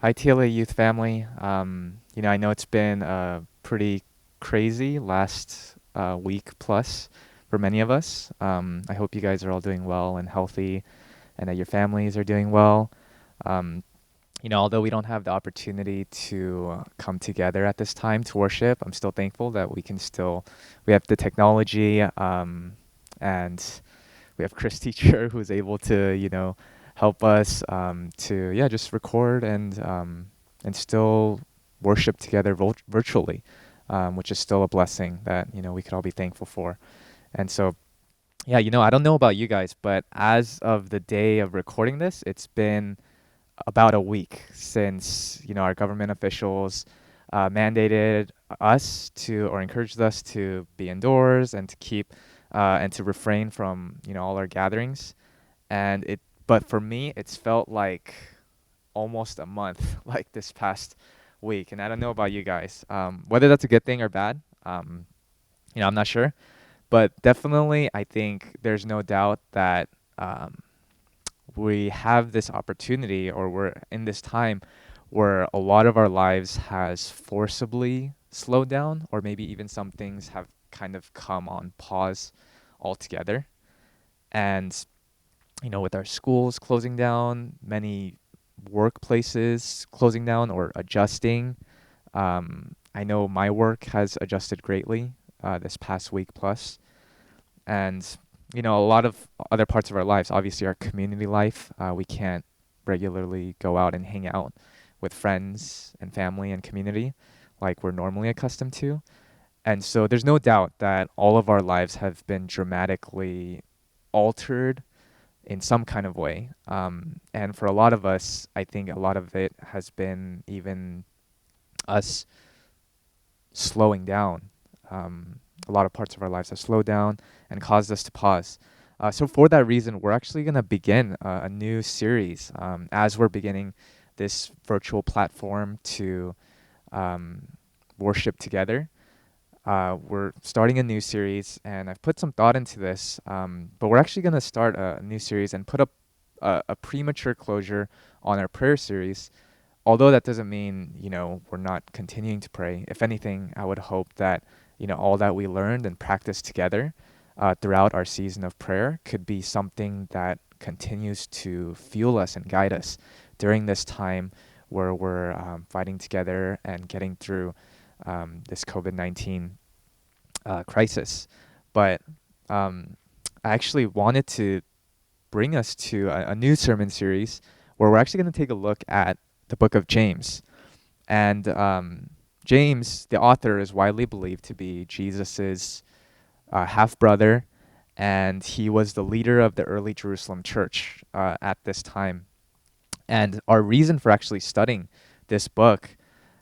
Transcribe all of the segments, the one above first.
Hi, TLA Youth family. I know it's been a pretty crazy last week plus for many of us. I hope you guys are all doing well and healthy and that your families are doing well. Um, Although we don't have the opportunity to come together at this time to worship, I'm still thankful that we have the technology, and we have Chris teacher who's able to, help us to, yeah, just record and still worship together virtually, which is still a blessing that, we could all be thankful for. And so, yeah, I don't know about you guys, but as of the day of recording this, it's been about a week since, our government officials mandated us to, or encouraged us to be indoors and to keep and to refrain from, all our gatherings. But for me, it's felt like almost a month, like this past week. And I don't know about you guys, whether that's a good thing or bad. I'm not sure, but definitely, I think there's no doubt that um, we have this opportunity, or we're in this time where a lot of our lives has forcibly slowed down, or maybe even some things have kind of come on pause altogether. And with our schools closing down, many workplaces closing down or adjusting. I know my work has adjusted greatly this past week plus, and a lot of other parts of our lives. Obviously, our community life, we can't regularly go out and hang out with friends and family and community like we're normally accustomed to. And so there's no doubt that all of our lives have been dramatically altered in some kind of way. And for a lot of us, I think a lot of it has been even us slowing down. A lot of parts of our lives have slowed down and caused us to pause. So for that reason, we're actually going to begin a new series as we're beginning this virtual platform to um, worship together. We're starting a new series, and I've put some thought into this. But we're actually going to start a new series and put up a premature closure on our prayer series. Although that doesn't mean, we're not continuing to pray. If anything, I would hope that, all that we learned and practiced together throughout our season of prayer could be something that continues to fuel us and guide us during this time where we're fighting together and getting through this COVID-19 crisis. But I actually wanted to bring us to a new sermon series where we're actually going to take a look at the book of James. And James, the author, is widely believed to be Jesus's half brother, and he was the leader of the early Jerusalem church at this time. And our reason for actually studying this book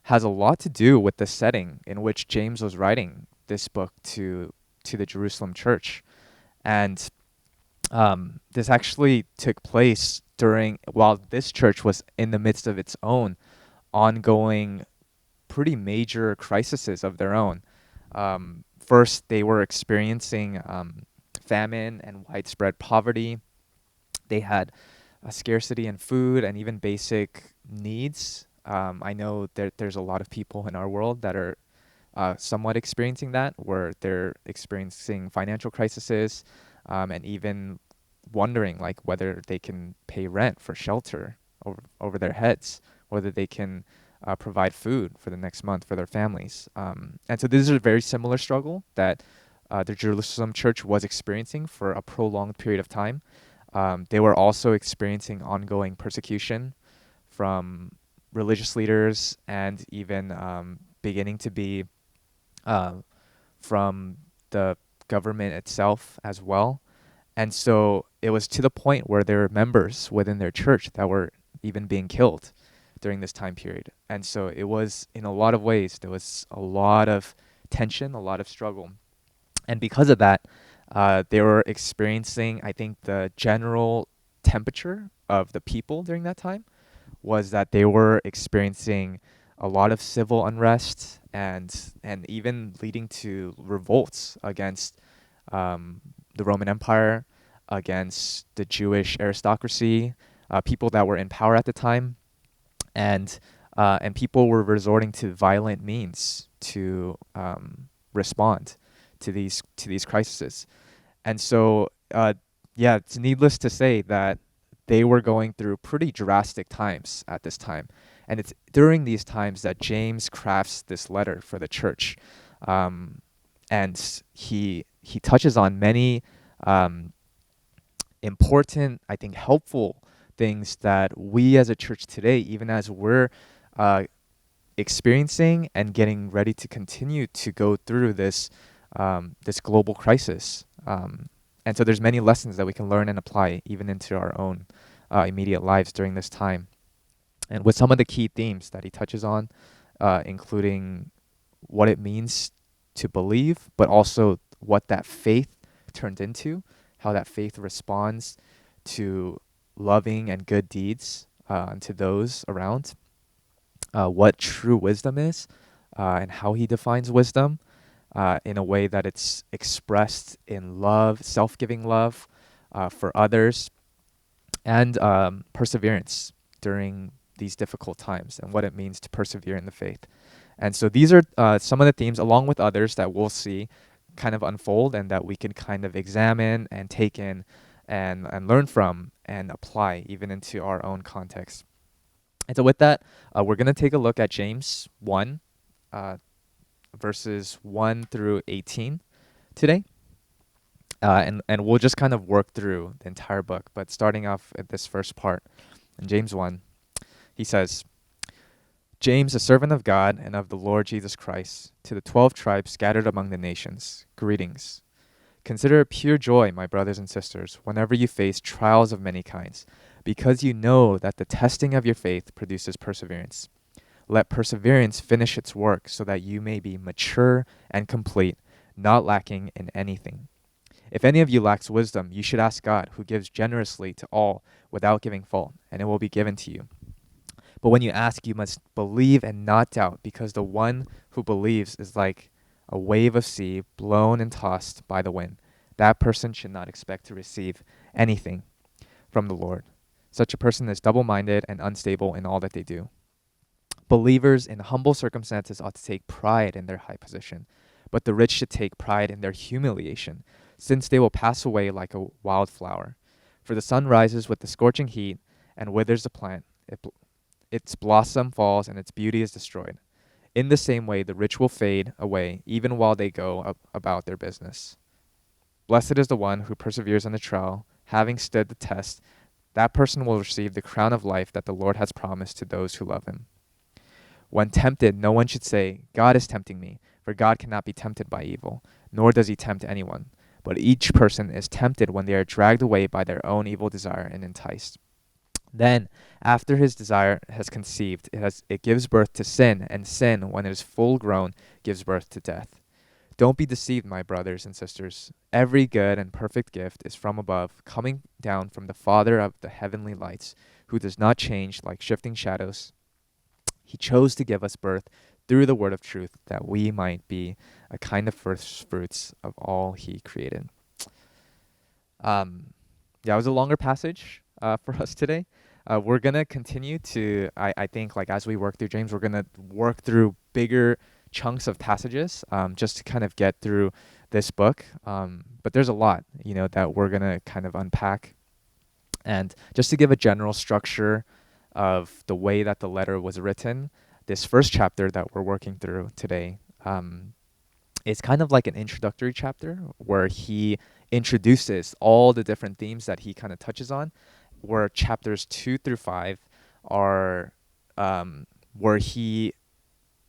has a lot to do with the setting in which James was writing this book to the Jerusalem church. And this actually took place during while this church was in the midst of its own ongoing, pretty major crises of their own. First, they were experiencing famine and widespread poverty. They had a scarcity in food and even basic needs. I know there's a lot of people in our world that are somewhat experiencing that, where they're experiencing financial crises, and even wondering like whether they can pay rent for shelter over their heads, whether they can provide food for the next month for their families. And so this is a very similar struggle that the Jerusalem church was experiencing for a prolonged period of time. They were also experiencing ongoing persecution from religious leaders and even beginning to be uh, from the government itself as well. And so it was to the point where there were members within their church that were even being killed during this time period. And so it was, in a lot of ways, there was a lot of tension, a lot of struggle. And because of that, they were experiencing, I think, the general temperature of the people during that time was that they were experiencing a lot of civil unrest and even leading to revolts against the Roman Empire, against the Jewish aristocracy, people that were in power at the time. and people were resorting to violent means to respond to these crises. And so, yeah, it's needless to say that they were going through pretty drastic times at this time. And it's during these times that James crafts this letter for the church. Um, and he touches on many um, important, I think, helpful things that we as a church today, even as we're uh, experiencing and getting ready to continue to go through this global crisis. And so there's many lessons that we can learn and apply even into our own immediate lives during this time. And with some of the key themes that he touches on, including what it means to believe, but also what that faith turned into, how that faith responds to loving and good deeds to those around, what true wisdom is, and how he defines wisdom in a way that it's expressed in love, self-giving love for others, and perseverance during these difficult times, and what it means to persevere in the faith. And so these are some of the themes, along with others, that we'll see kind of unfold and that we can kind of examine and take in and learn from and apply even into our own context. And so with that, we're going to take a look at James 1, uh, verses 1 through 18 today. And we'll just kind of work through the entire book. But starting off at this first part, in James 1, he says, James, a servant of God and of the Lord Jesus Christ, to the 12 tribes scattered among the nations, greetings. Consider it pure joy, my brothers and sisters, whenever you face trials of many kinds, because you know that the testing of your faith produces perseverance. Let perseverance finish its work so that you may be mature and complete, not lacking in anything. If any of you lacks wisdom, you should ask God, who gives generously to all without giving fault, and it will be given to you. But when you ask, you must believe and not doubt, because the one who believes is like a wave of sea blown and tossed by the wind. That person should not expect to receive anything from the Lord. Such a person is double-minded and unstable in all that they do. Believers in humble circumstances ought to take pride in their high position, but the rich should take pride in their humiliation, since they will pass away like a wildflower. For the sun rises with the scorching heat and withers the plant. Its blossom falls and its beauty is destroyed. In the same way, the rich will fade away even while they go about their business. Blessed is the one who perseveres in the trial, having stood the test. That person will receive the crown of life that the Lord has promised to those who love him. When tempted, no one should say, God is tempting me, for God cannot be tempted by evil, nor does he tempt anyone. But each person is tempted when they are dragged away by their own evil desire and enticed. Then, after his desire has conceived, it gives birth to sin, and sin, when it is full grown, gives birth to death. Don't be deceived, my brothers and sisters. Every good and perfect gift is from above, coming down from the Father of the heavenly lights, who does not change like shifting shadows. He chose to give us birth through the word of truth, that we might be a kind of first fruits of all he created. Yeah, it was a longer passage for us today. We're gonna continue to, I think, like as we work through James, we're gonna work through bigger chunks of passages, just to kind of get through this book. But there's a lot, that we're gonna kind of unpack, and just to give a general structure of the way that the letter was written, this first chapter that we're working through today, is kind of like an introductory chapter where he introduces all the different themes that he kind of touches on, where chapters 2 through 5 are where he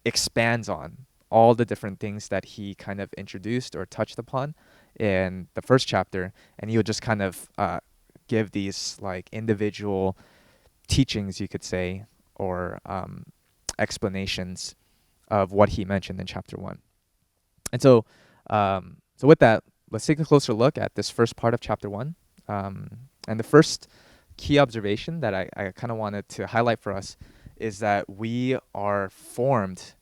expands on all the different things that he kind of introduced or touched upon in the first chapter, and he would just kind of give these like individual teachings, you could say, or explanations of what he mentioned in chapter 1. And so with that, let's take a closer look at this first part of chapter 1. And the first key observation that I kind of wanted to highlight for us is that we are formed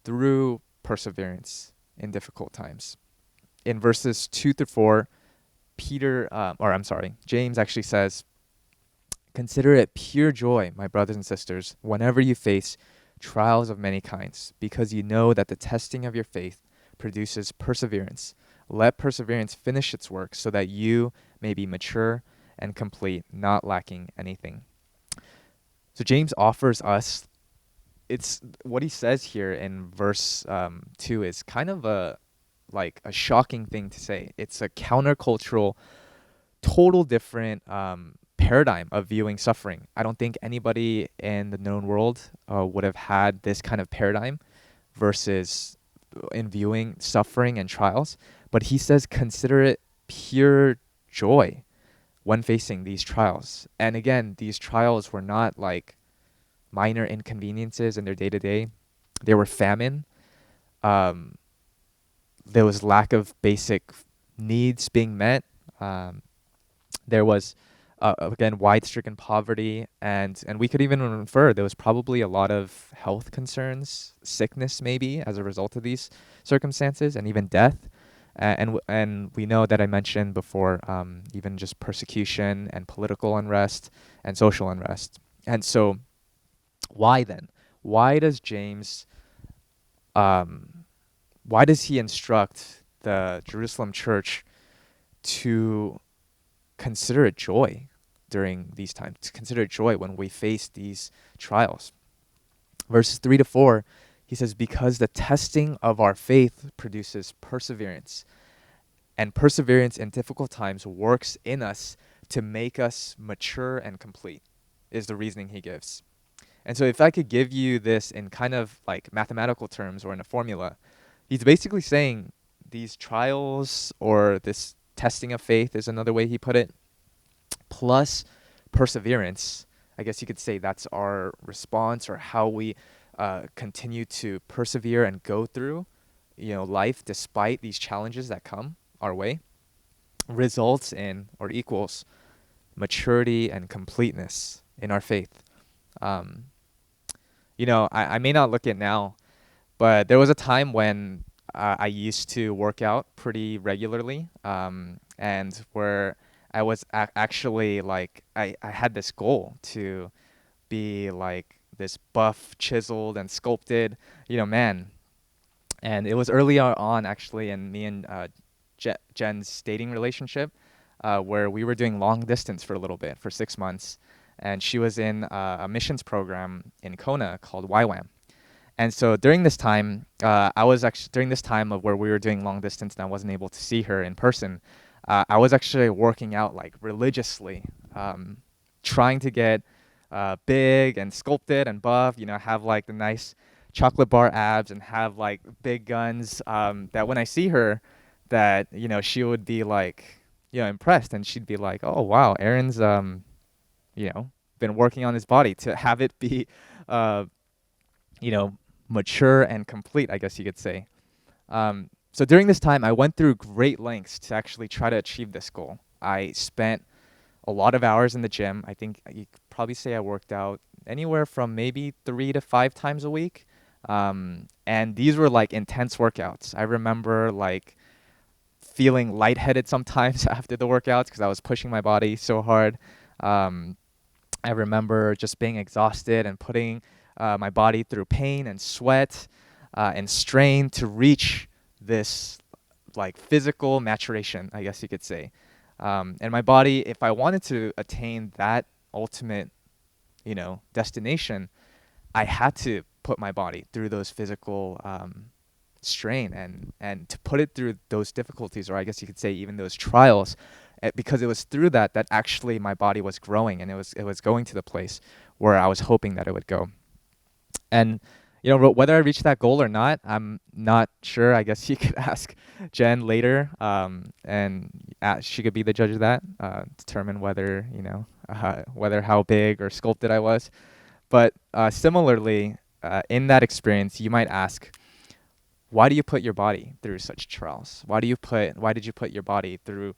through perseverance in difficult times. In verses 2 through 4, James actually says, Consider it pure joy, my brothers and sisters, whenever you face trials of many kinds, because you know that the testing of your faith produces perseverance. Let perseverance finish its work so that you may be mature and complete, not lacking anything. So James offers us, it's what he says here in verse 2 is kind of a shocking thing to say. It's a countercultural, total different paradigm of viewing suffering. I don't think anybody in the known world would have had this kind of paradigm versus in viewing suffering and trials. But he says, consider it pure joy when facing these trials. And again, these trials were not like minor inconveniences in their day to day. They were famine. Um, there was lack of basic needs being met. Um, there was again widespread poverty, and we could even infer there was probably a lot of health concerns, sickness maybe as a result of these circumstances, and even death. And we know that I mentioned before, even just persecution and political unrest and social unrest. And so, why then? Why does James? Um, why does he instruct the Jerusalem church to consider it joy during these times, to consider it joy when we face these trials? Verses 3 to 4, he says, because the testing of our faith produces perseverance, and perseverance in difficult times works in us to make us mature and complete, is the reasoning he gives. And so if I could give you this in kind of like mathematical terms or in a formula, he's basically saying these trials or this testing of faith is another way he put it, plus perseverance. I guess you could say that's our response or how we continue to persevere and go through, life despite these challenges that come our way, results in or equals maturity and completeness in our faith. Um, I may not look it now, but there was a time when I used to work out pretty regularly, and where I was actually like I had this goal to be like this buff, chiseled, and sculpted, man. And it was early on actually in me and Jen's dating relationship, where we were doing long distance for a little bit, for 6 months, and she was in a missions program in Kona called YWAM. And so during this time, I was actually during this time of where we were doing long distance and I wasn't able to see her in person. I was actually working out like religiously, trying to get big and sculpted and buff. Have like the nice chocolate bar abs and have like big guns. That when I see her, that she would be like impressed and she'd be like, "Oh wow, Aaron's been working on his body to have it be uh, you know, mature and complete, I guess you could say." So during this time, I went through great lengths to actually try to achieve this goal. I spent a lot of hours in the gym. I think you could probably say I worked out anywhere from maybe 3 to 5 times a week. And these were like intense workouts. I remember like feeling lightheaded sometimes after the workouts because I was pushing my body so hard. Um, I remember just being exhausted and putting my body through pain and sweat and strain to reach this like physical maturation, I guess you could say. And my body, if I wanted to attain that ultimate, destination, I had to put my body through those physical strain and to put it through those difficulties, or I guess you could say even those trials, because it was through that actually my body was growing and it was going to the place where I was hoping that it would go. And whether I reached that goal or not, I'm not sure. I guess you could ask Jen later, and she could be the judge of that, determine whether whether how big or sculpted I was. But similarly, in that experience, you might ask, why do you put your body through such trials? Why did you put your body through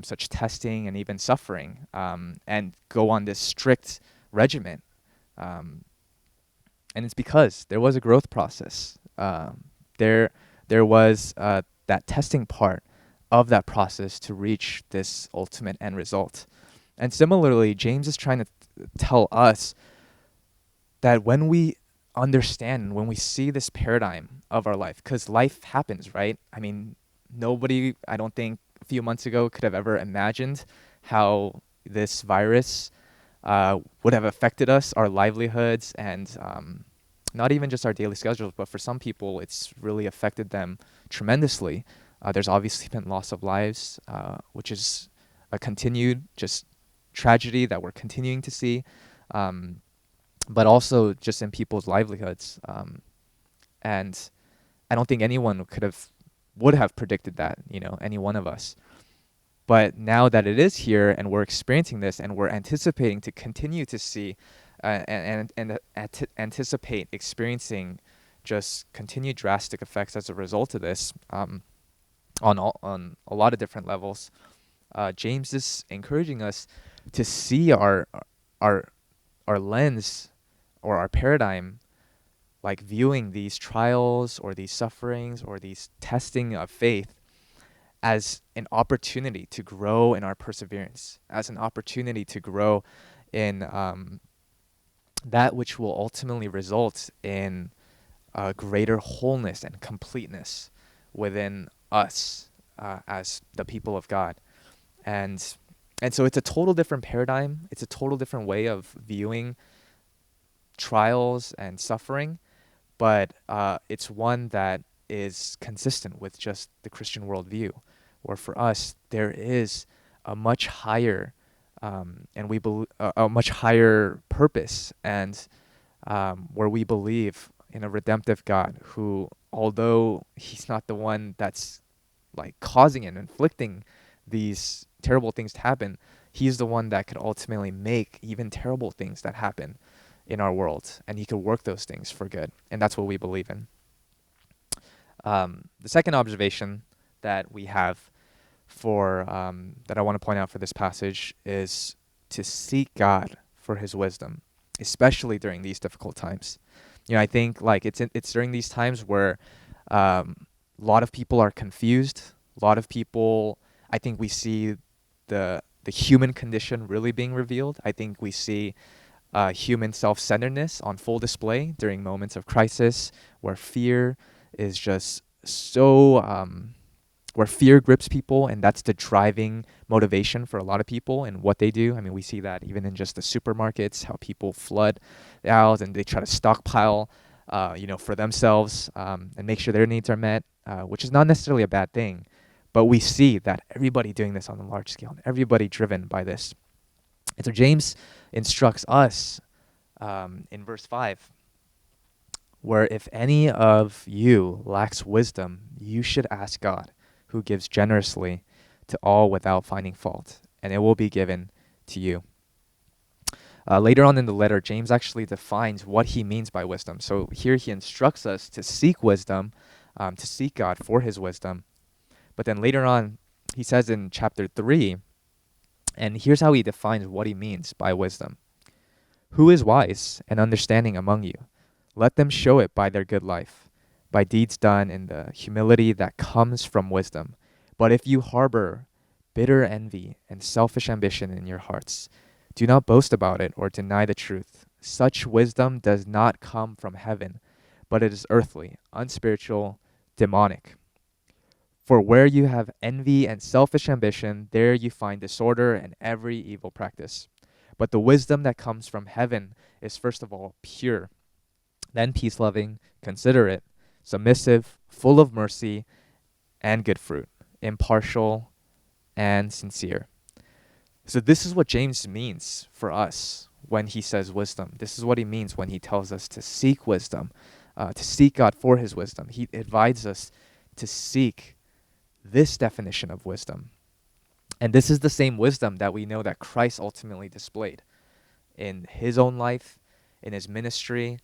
such testing and even suffering, and go on this strict regimen? And it's because there was a growth process. There was that testing part of that process to reach this ultimate end result. And similarly, James is trying to tell us that when we understand, when we see this paradigm of our life, because life happens, right? I mean, nobody, I don't think, a few months ago could have ever imagined how this virus would have affected us, our livelihoods, and not even just our daily schedules, but for some people, it's really affected them tremendously. There's obviously been loss of lives, which is a continued just tragedy that we're continuing to see. Um, but also just in people's livelihoods. And I don't think anyone would have predicted that, any one of us. But now that it is here and we're experiencing this and we're anticipating to continue to see anticipate experiencing just continued drastic effects as a result of this, on a lot of different levels. James is encouraging us to see our our lens or our paradigm, like viewing these trials or these sufferings or these testing of faith as an opportunity to grow in our perseverance, as an opportunity to grow in that which will ultimately result in greater wholeness and completeness within us as the people of God. And and so it's a total different paradigm. It's a total different way of viewing trials and suffering, but it's one that is consistent with just the Christian worldview, where for us there is a much higher and we believe a much higher purpose, and where we believe in a redemptive God who, although he's not the one that's like causing and inflicting these terrible things to happen, he's the one that could ultimately make even terrible things that happen in our world, and he could work those things for good, and that's what we believe in. The second observation that we have for that I want to point out for this passage is to seek God for His wisdom, especially during these difficult times. I think like it's during these times where a lot of people are confused. A lot of people, I think we see the human condition really being revealed. I think we see human self-centeredness on full display during moments of crisis, where fear is just so where fear grips people, and that's the driving motivation for a lot of people and what they do. I mean, we see that even in just the supermarkets, how people flood the aisles and they try to stockpile, for themselves, and make sure their needs are met, which is not necessarily a bad thing. But we see that everybody doing this on a large scale, and everybody driven by this. And so James instructs us in verse 5, where if any of you lacks wisdom, you should ask God, who gives generously to all without finding fault, and it will be given to you. Later on in the letter, James actually defines what he means by wisdom. So here he instructs us to seek wisdom, to seek God for his wisdom. But then later on, he says in chapter 3, and here's how he defines what he means by wisdom. Who is wise and understanding among you? Let them show it by their good life, by deeds done in the humility that comes from wisdom. But if you harbor bitter envy and selfish ambition in your hearts, do not boast about it or deny the truth. Such wisdom does not come from heaven, but it is earthly, unspiritual, demonic. For where you have envy and selfish ambition, there you find disorder and every evil practice. But the wisdom that comes from heaven is first of all pure, then peace-loving, considerate, submissive, full of mercy and good fruit, impartial and sincere. So this is what James means for us when he says wisdom. This is what he means when he tells us to seek wisdom, to seek God for his wisdom. He advises us to seek this definition of wisdom. And this is the same wisdom that we know that Christ ultimately displayed in his own life, in his ministry,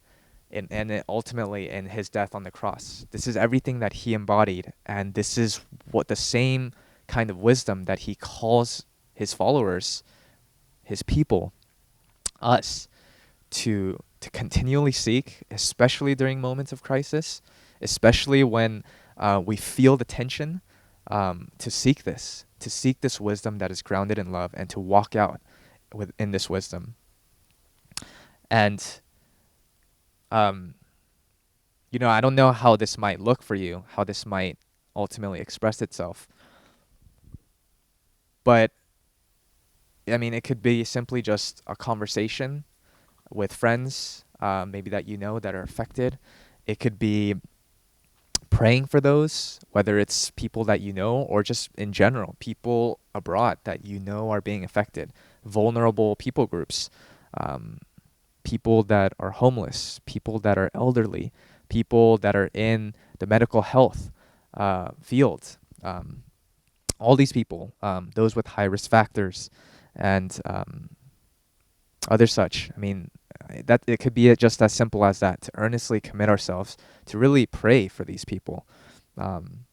and ultimately in his death on the cross. This is everything that he embodied, and this is what the same kind of wisdom that he calls his followers, his people, us, to continually seek, especially during moments of crisis, especially when we feel the tension, to seek this wisdom that is grounded in love, and to walk out in this wisdom. And um, I don't know how this might look for you, how this might ultimately express itself, but I mean, it could be simply just a conversation with friends, maybe that that are affected. It could be praying for those, whether it's people that or just in general, people abroad that are being affected, vulnerable people groups, um, people that are homeless, people that are elderly, people that are in the medical health field. All these people, those with high risk factors, and other such. I mean, that it could be just as simple as that, to earnestly commit ourselves to really pray for these people. Um,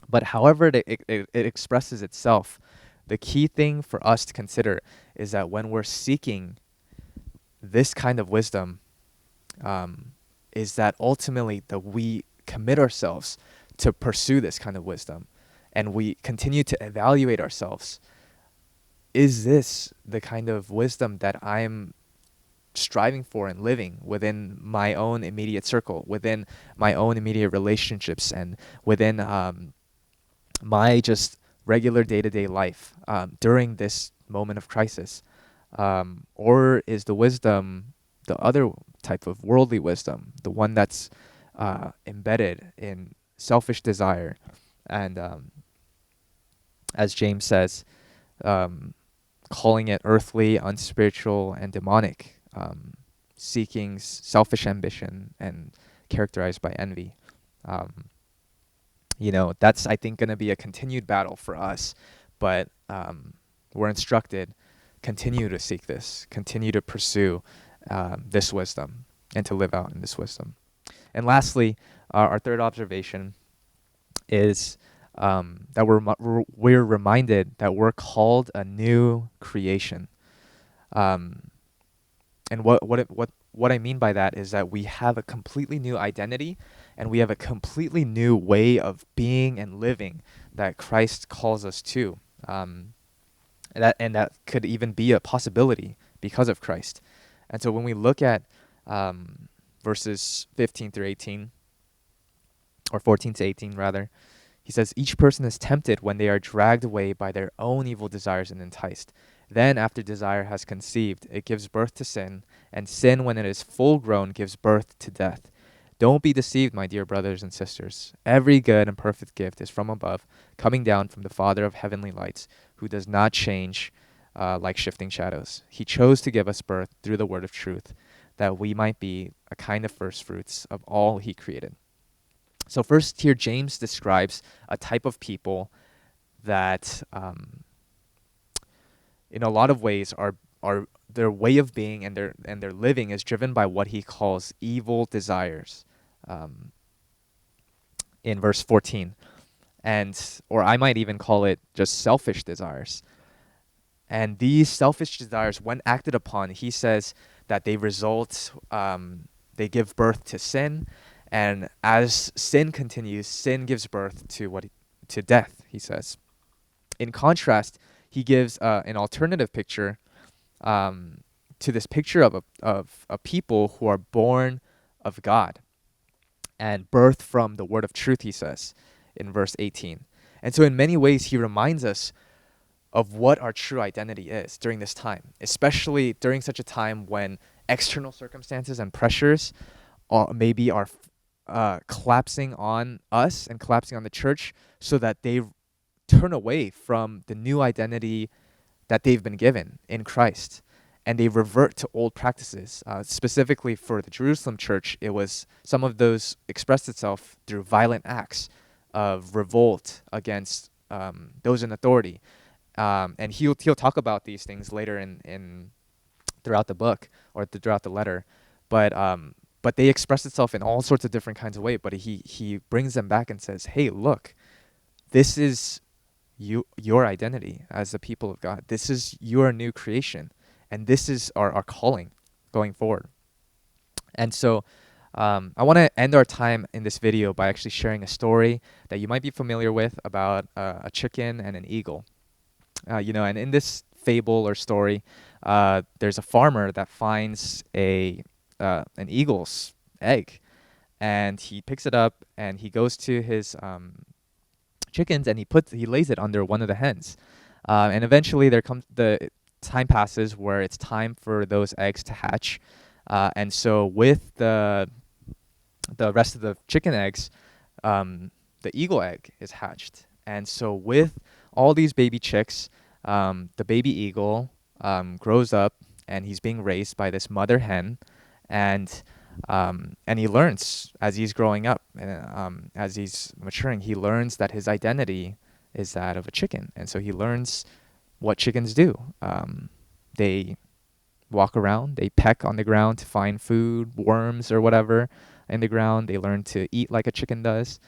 but however it expresses itself, the key thing for us to consider is that when we're seeking this kind of wisdom, is that ultimately that we commit ourselves to pursue this kind of wisdom, and we continue to evaluate ourselves. Is this the kind of wisdom that I'm striving for and living within my own immediate circle, within my own immediate relationships, and within my just regular day-to-day life during this moment of crisis? Or is the wisdom the other type of worldly wisdom, the one that's embedded in selfish desire, and as James says, um, calling it earthly, unspiritual, and demonic, seeking selfish ambition and characterized by envy. Um, that's, I think, going to be a continued battle for us, but we're instructed, continue to seek this, continue to pursue this wisdom, and to live out in this wisdom. And lastly, our third observation is that we're reminded that we're called a new creation. Um, and what I mean by that is that we have a completely new identity, and we have a completely new way of being and living that Christ calls us to. And that could even be a possibility because of Christ. And so when we look at verses 15 through 18, or 14 to 18 rather, he says, each person is tempted when they are dragged away by their own evil desires and enticed. Then, after desire has conceived, it gives birth to sin, and sin, when it is full grown, gives birth to death. Don't be deceived, my dear brothers and sisters. Every good and perfect gift is from above, coming down from the Father of heavenly lights, who does not change like shifting shadows. He chose to give us birth through the word of truth, that we might be a kind of first fruits of all he created. So first here, James describes a type of people that, in a lot of ways, are their way of being and their living is driven by what he calls evil desires. In verse 14, or I might even call it just selfish desires. And these selfish desires, when acted upon, he says that they they give birth to sin. And as sin continues, sin gives birth to death, he says. In contrast, he gives an alternative picture to this picture of a people who are born of God and birthed from the word of truth, he says, in verse 18. And so in many ways, he reminds us of what our true identity is during this time, especially during such a time when external circumstances and pressures maybe are collapsing on us and collapsing on the church, so that they turn away from the new identity that they've been given in Christ, and they revert to old practices. Specifically for the Jerusalem church, it was some of those expressed itself through violent acts of revolt against those in authority. And he'll talk about these things later in throughout the book, or throughout the letter, but they express itself in all sorts of different kinds of ways. But he brings them back and says, "Hey, look, this is your identity as the people of God. This is your new creation, and this is our calling going forward." And so I want to end our time in this video by actually sharing a story that you might be familiar with about a chicken and an eagle. And in this fable or story, there's a farmer that finds an eagle's egg, and he picks it up and he goes to his chickens, and he lays it under one of the hens, and eventually there comes the time passes where it's time for those eggs to hatch, and so with the rest of the chicken eggs, the eagle egg is hatched. And so with all these baby chicks, the baby eagle grows up, and he's being raised by this mother hen, and he learns as he's growing up, and as he's maturing, he learns that his identity is that of a chicken, and so he learns what chickens do. They walk around, they peck on the ground to find food, worms or whatever in the ground. They learn to eat like a chicken does.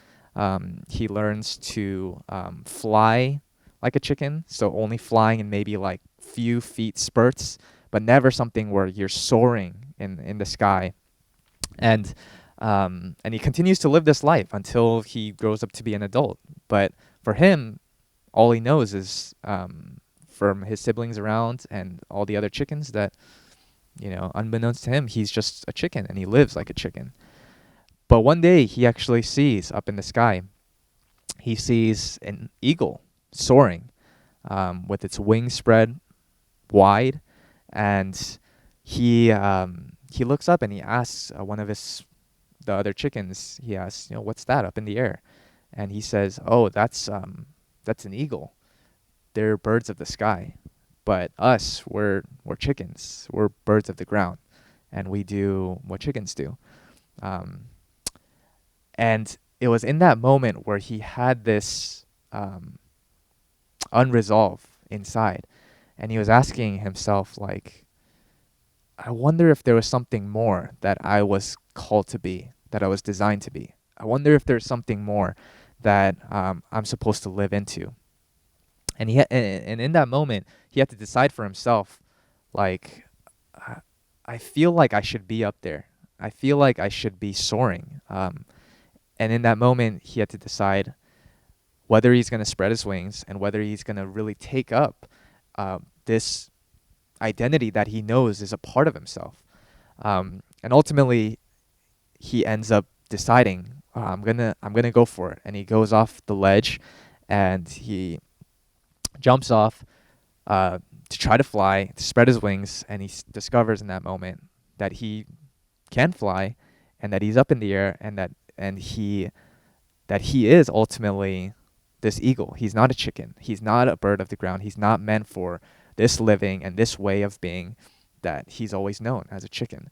He learns to fly like a chicken, so only flying in maybe like few feet spurts, but never something where you're soaring in the sky. And he continues to live this life until he grows up to be an adult. But for him, all he knows is from his siblings around and all the other chickens that, unbeknownst to him, he's just a chicken and he lives like a chicken. But one day he actually sees up in the sky, he sees an eagle soaring with its wings spread wide, and he looks up and he asks one of the other chickens. He asks, what's that up in the air? And he says, oh, that's an eagle. They're birds of the sky, but us, we're chickens. We're birds of the ground, and we do what chickens do. And it was in that moment where he had this unresolved inside, and he was asking himself, like, I wonder if there was something more that I was called to be, that I was designed to be. I wonder if there's something more that I'm supposed to live into. And and in that moment, he had to decide for himself, like, I feel like I should be up there. I feel like I should be soaring. And in that moment, he had to decide whether he's going to spread his wings and whether he's going to really take up this identity that he knows is a part of himself. And ultimately, he ends up deciding, I'm gonna go for it. And he goes off the ledge, and he jumps off to try to fly, to spread his wings, and he discovers in that moment that he can fly, and that he's up in the air, and that he is ultimately this eagle. He's not a chicken. He's not a bird of the ground. He's not meant for this living and this way of being that he's always known as a chicken.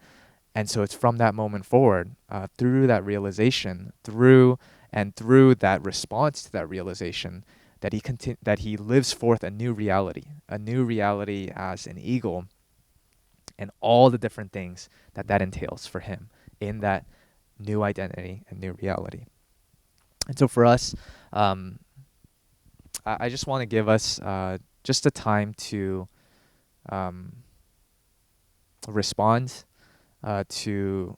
And so it's from that moment forward, through that realization, through that response to that realization, that he lives forth a new reality as an eagle, and all the different things that entails for him in that new identity and new reality. And so for us, I just want to give us just a time to respond to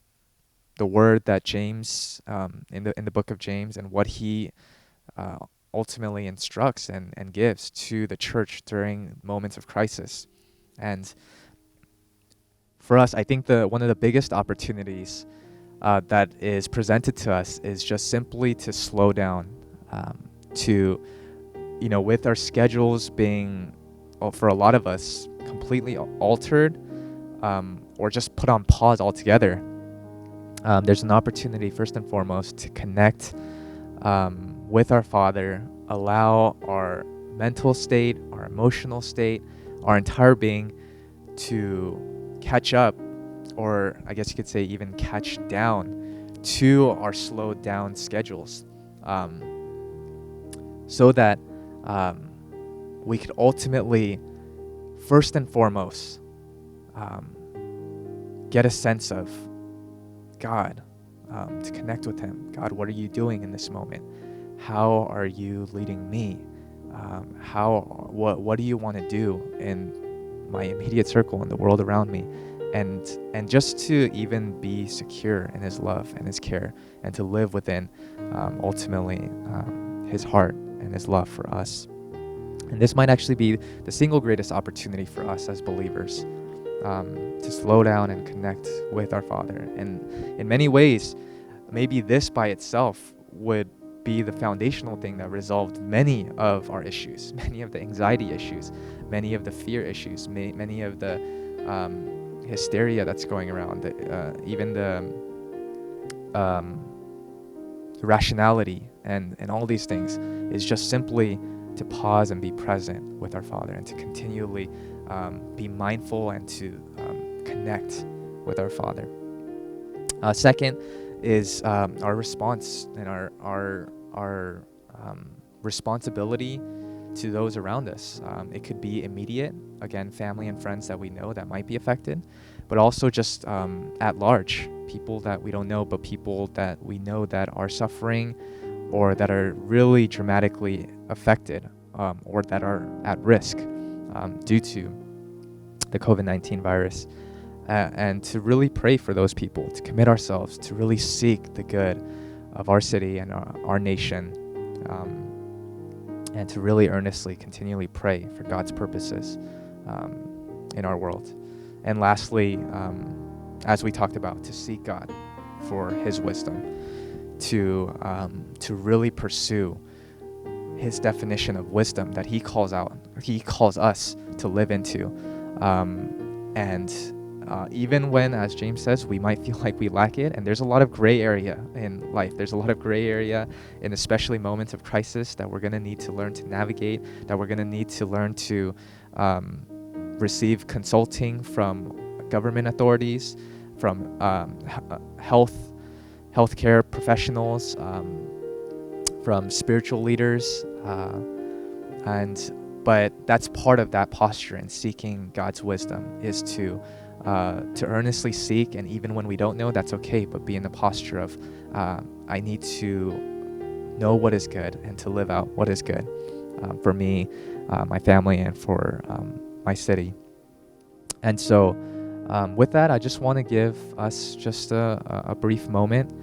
the word that James in the book of James, and what he ultimately instructs and gives to the church during moments of crisis. And for us, I think one of the biggest opportunities that is presented to us is just simply to slow down, to, with our schedules being, for a lot of us, completely altered, or just put on pause altogether. There's an opportunity, first and foremost, to connect with our Father, allow our mental state, our emotional state, our entire being to catch up, or I guess you could say even catch down to our slowed down schedules, so that we could ultimately, first and foremost, get a sense of God, to connect with Him. God, what are you doing in this moment? How are you leading me? What do you want to do in my immediate circle, in the world around me? And just to even be secure in His love and His care, and to live within ultimately His heart and His love for us. And this might actually be the single greatest opportunity for us as believers, to slow down and connect with our Father. And in many ways, maybe this by itself would be the foundational thing that resolved many of our issues, many of the anxiety issues, many of the fear issues, many of the hysteria that's going around, even the rationality and all these things, is just simply to pause and be present with our Father, and to continually be mindful and to connect with our Father. Second is our response and our responsibility to those around us. It could be immediate, again, family and friends that we know that might be affected, but also just at large, people that we don't know, but people that we know that are suffering or that are really dramatically affected, or that are at risk due to the COVID-19 virus. And to really pray for those people, to commit ourselves, to really seek the good of our city and our nation, and to really earnestly, continually pray for God's purposes in our world. And lastly, as we talked about, to seek God for His wisdom, to really pursue His definition of wisdom that He calls us to live into, and even when, as James says, we might feel like we lack it, and there's a lot of gray area in life. There's a lot of gray area in especially moments of crisis that we're going to need to learn to navigate, that we're going to need to learn to receive consulting from government authorities, from healthcare professionals, from spiritual leaders, but that's part of that posture in seeking God's wisdom, is to earnestly seek, and even when we don't know, that's okay, but be in the posture of I need to know what is good and to live out what is good for me, my family, and for my city. And so with that, I just want to give us just a brief moment,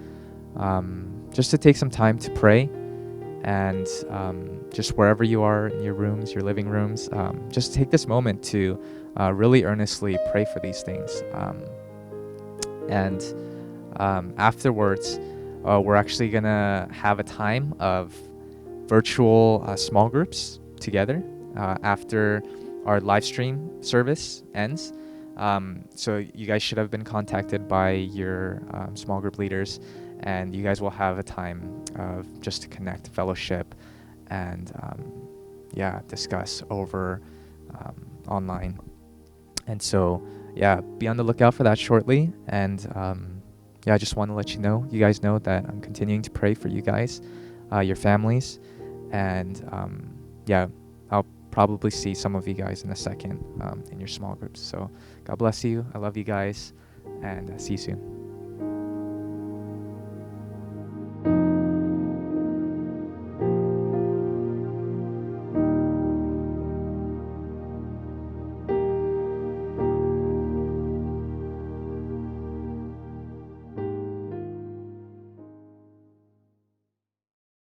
just to take some time to pray, and just wherever you are, in your rooms, your living rooms, just take this moment to really earnestly pray for these things. And afterwards, we're actually going to have a time of virtual small groups together after our live stream service ends. So you guys should have been contacted by your small group leaders, and you guys will have a time of just to connect, fellowship, and discuss over online. And so be on the lookout for that shortly. And I just want to let you guys know that I'm continuing to pray for you guys, your families, and I'll probably see some of you guys in a second in your small groups. So God bless you. I love you guys, and see you soon.